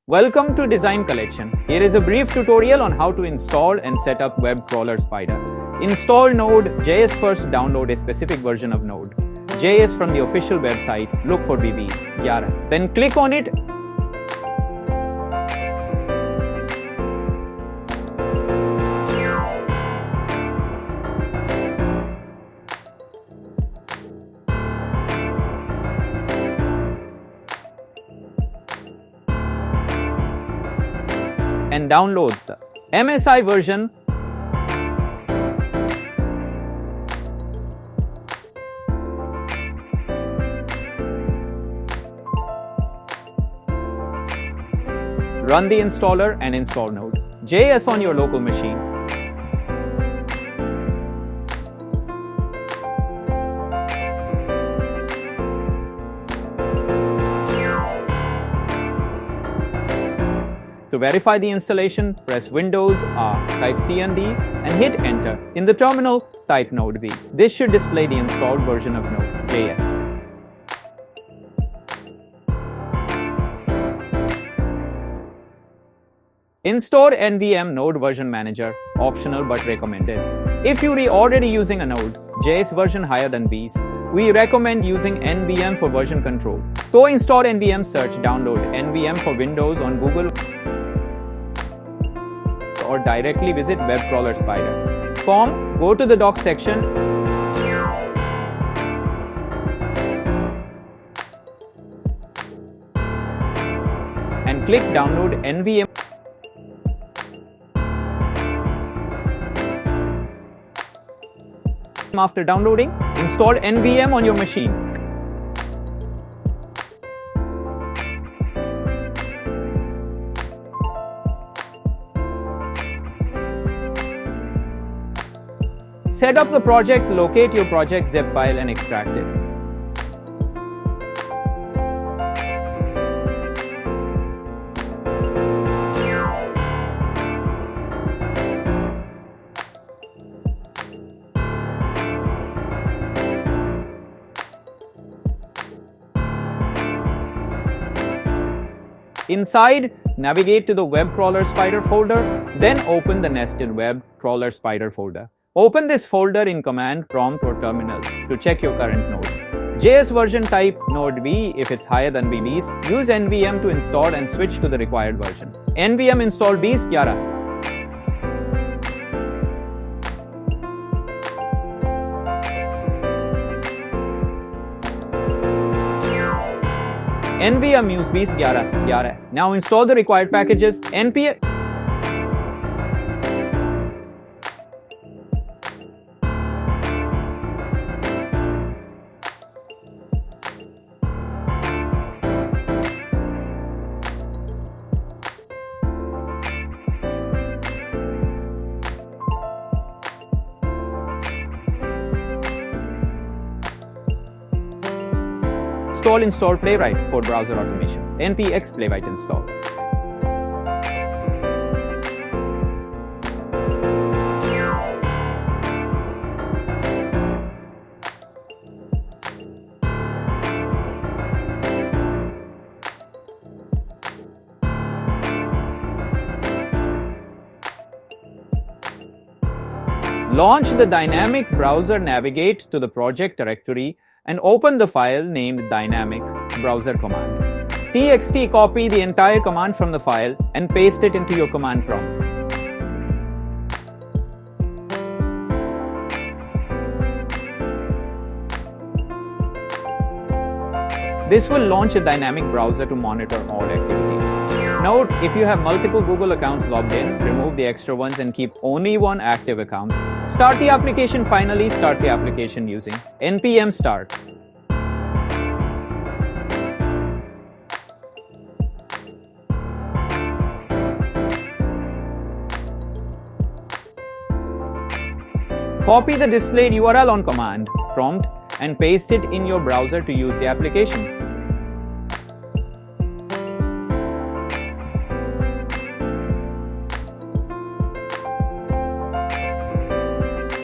Welcome to Design Collection. Here is a brief tutorial on how to install and set up web crawler Spider. Install Node.js first. Download a specific version of Node.js from the official website. Look for BBs 11. Then click on it. And download the MSI version. Run the installer and install Node.js on your local machine. To verify the installation, press Windows R, type CMD and hit Enter. In the terminal, type Node V. This should display the installed version of Node.js. Install NVM Node Version Manager, optional but recommended. If you are already using a Node.js version higher than B's, we recommend using NVM for version control. To install NVM, search download NVM for Windows on Google or directly visit webcrawlerspider.com. Go to the docs section and click download NVM. After downloading, install NVM on your machine. Set up the project, locate your project zip file and extract it. Inside, navigate to the Web Crawler Spider folder, then open the nested Web Crawler Spider folder. Open this folder in command prompt or terminal to check your current Node.js version. Type Node V if it's higher than BB's. Use NVM to install and switch to the required version. NVM install BB's 11. NVM use BB's 11. Now install the required packages. npm install Playwright for browser automation. npx Playwright install. Launch the dynamic browser. Navigate to the project directory and open the file named dynamic browser command. txt copy the entire command from the file and paste it into your command prompt. This will launch a dynamic browser to monitor all activities. Note, if you have multiple Google accounts logged in, remove the extra ones and keep only one active account. Start the application. Finally, start the application using npm start. Copy the displayed URL on command prompt and paste it in your browser to use the application.